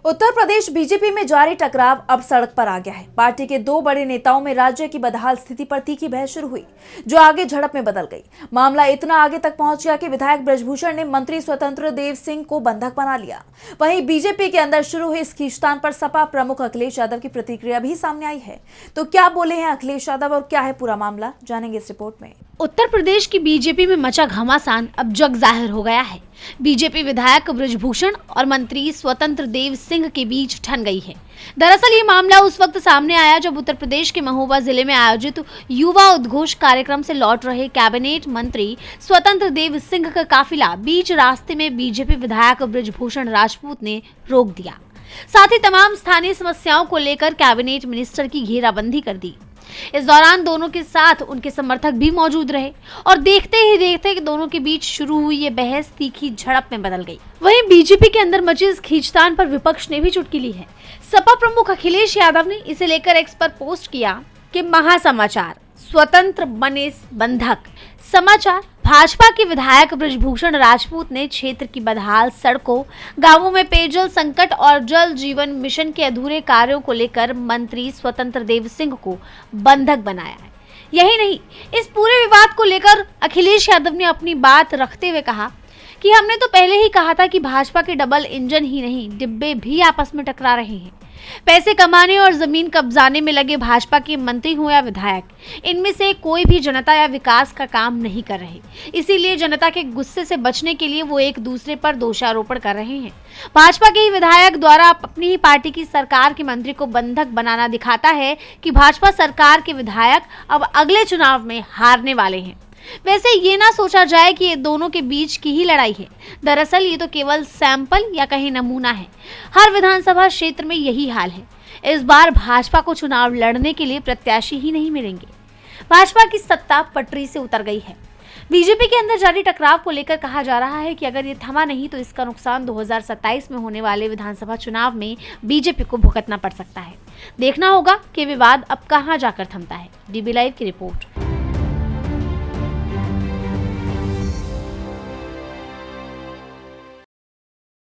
Uttar Pradesh BJP में जारी टकराव अब सड़क पर आ गया है। पार्टी के दो बड़े नेताओं में राज्य की बदहाल स्थिति पर तीखी बहस शुरू हुई, जो आगे झड़प में बदल गई। मामला इतना आगे तक पहुंच गया कि विधायक बृजभूषण ने मंत्री स्वतंत्र देव सिंह को बंधक बना लिया। वहीं बीजेपी के अंदर शुरू हुई इस खींचतान पर सपा प्रमुख अखिलेश यादव की प्रतिक्रिया भी सामने आई है। तो क्या बोले हैं अखिलेश यादव और क्या है पूरा मामला, जानेंगे इस रिपोर्ट में। उत्तर प्रदेश की बीजेपी में मचा घमासान अब जग जाहिर हो गया है। बीजेपी विधायक बृजभूषण और मंत्री स्वतंत्र देव सिंह के बीच ठन गई है। दरअसल ये मामला उस वक्त सामने आया जब उत्तर प्रदेश के महोबा जिले में आयोजित युवा उद्घोष कार्यक्रम से लौट रहे कैबिनेट मंत्री स्वतंत्र देव सिंह का काफिला बीच रास्ते में बीजेपी विधायक बृजभूषण राजपूत ने रोक दिया। साथ ही तमाम स्थानीय समस्याओं को लेकर कैबिनेट मिनिस्टर की घेराबंदी कर दी। इस दौरान दोनों के साथ उनके समर्थक भी मौजूद रहे और देखते ही देखते कि दोनों के बीच शुरू हुई ये बहस तीखी झड़प में बदल गई। वहीं बीजेपी के अंदर मचे इस खींचतान पर विपक्ष ने भी चुटकी ली है। सपा प्रमुख अखिलेश यादव ने इसे लेकर एक्स पर पोस्ट किया कि महासमाचार, स्वतंत्र बने बंधक। समाचार, भाजपा के विधायक बृजभूषण राजपूत ने क्षेत्र की बदहाल सड़कों, गांवों में पेयजल संकट और जल जीवन मिशन के अधूरे कार्यों को लेकर मंत्री स्वतंत्र देव सिंह को बंधक बनाया है। यही नहीं, इस पूरे विवाद को लेकर अखिलेश यादव ने अपनी बात रखते हुए कहा कि हमने तो पहले ही कहा था कि भाजपा के डबल इंजन ही नहीं, डिब्बे भी आपस में टकरा रहे हैं। पैसे कमाने और जमीन कब्जाने में लगे भाजपा के मंत्री हो या विधायक, इनमें से कोई भी जनता या विकास का काम नहीं कर रहे। इसीलिए जनता के गुस्से से बचने के लिए वो एक दूसरे पर दोषारोपण कर रहे हैं। भाजपा के ही विधायक द्वारा अपनी ही पार्टी की सरकार के मंत्री को बंधक बनाना दिखाता है कि भाजपा सरकार के विधायक अब अगले चुनाव में हारने वाले हैं। वैसे ये ना सोचा जाए कि ये दोनों के बीच की ही लड़ाई है। दरअसल ये तो केवल सैंपल या कहीं नमूना है। हर विधानसभा क्षेत्र में यही हाल है। इस बार भाजपा को चुनाव लड़ने के लिए प्रत्याशी ही नहीं मिलेंगे। भाजपा की सत्ता पटरी से उतर गई है। बीजेपी के अंदर जारी टकराव को लेकर कहा जा रहा है कि अगर ये थमा नहीं तो इसका नुकसान 2027 में होने वाले विधानसभा चुनाव में बीजेपी को भुगतना पड़ सकता है। देखना होगा कि विवाद अब कहां जाकर थमता है। डीबी लाइव की रिपोर्ट।